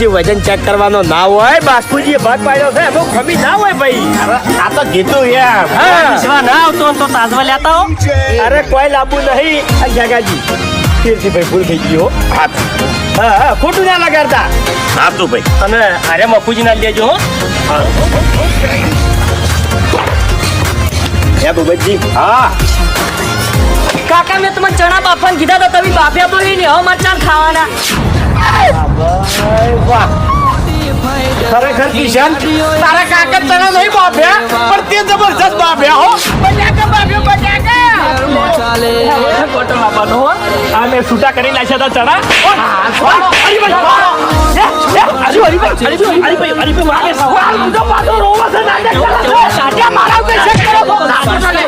જે વજન ચેક કરવાનો ના હોય બાસ્કુજી ભાગ પાડ્યો છે એમાં કમી ના હોય ભાઈ. આ તો કીધું યાર. વિશ્વા ના આવતો તો તાજવા લેતા હો. અરે કોઈ લાભું નહીં જગાજી ફીરથી ભાઈ ભૂલ થઈ ગયો. હા હા ખોટું ના લગાડતા. હા તું ભાઈ. અને અરે મફુજી ના લેજો હો. હે ભૂપતજી. હા કાકા મેં તમને ચણા બાફાને કીધા તો તમે બાફ્યા બોલી ને હવે મરચાં ખાવાના. વાહ ખરેખર કિશન તારા કાકા તને નહીં બાફ્યા પણ તે જબરજસ્ત બાફ્યા હો. બટાકા બાફ્યો બટાકા. ખોટો બાપાનો હો. આ મેં છૂટા કરી નાખ્યા હતા ચણા. મારા ઉપર શક કરો.